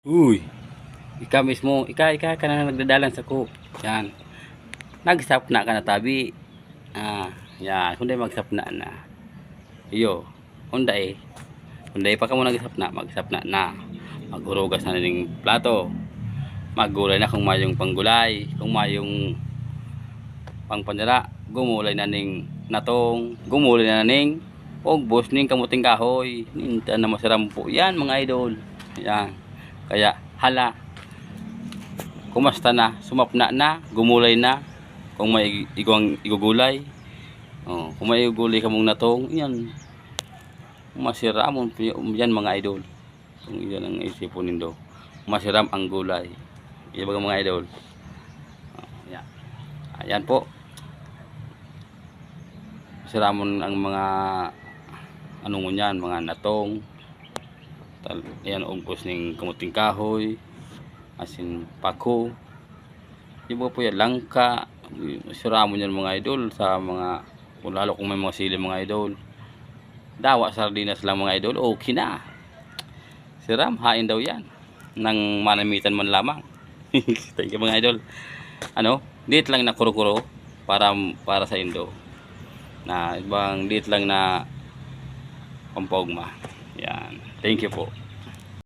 Uy, ika mismo, ika ka na nagdadalan sa ko. Yan. Nagsapna ka na tabi. Yan. Kunday magsapna na. Iyo. Kunday pa ka mo nagsapna, magsapna na. Maghurugas na ning plato. Maggulay na kung mayong panggulay, kung mayong pangpanira, gumulay na ning natong, gumulay na ning ugbos ning kamuting kahoy. Ninta na masaram po. Yan mga idol. Yan. Kaya hala, kumasta na, sumapna na, gumulay na, kung may igugulay, kung may igugulay ka mong natong, yan, masiram yan mga idol. Kung yan ang isipon nindo, masiram ang gulay. Yan mga idol. Yan. Ayan po, siramon ang mga anong yan, mga natong. Ayan, umpos ng kamuting kahoy, asin pako, iba po yan, langka. Siramon yan mga idol sa mga, kung lalo kung may mga sili mga idol, dawa sardinas lang mga idol, okay na. Siram, hain daw yan nang manamitan man lamang. Thank you mga idol. Date lang na kuro-kuro para sa Indo, na ibang date lang na pampogma. Yan. Thank you po.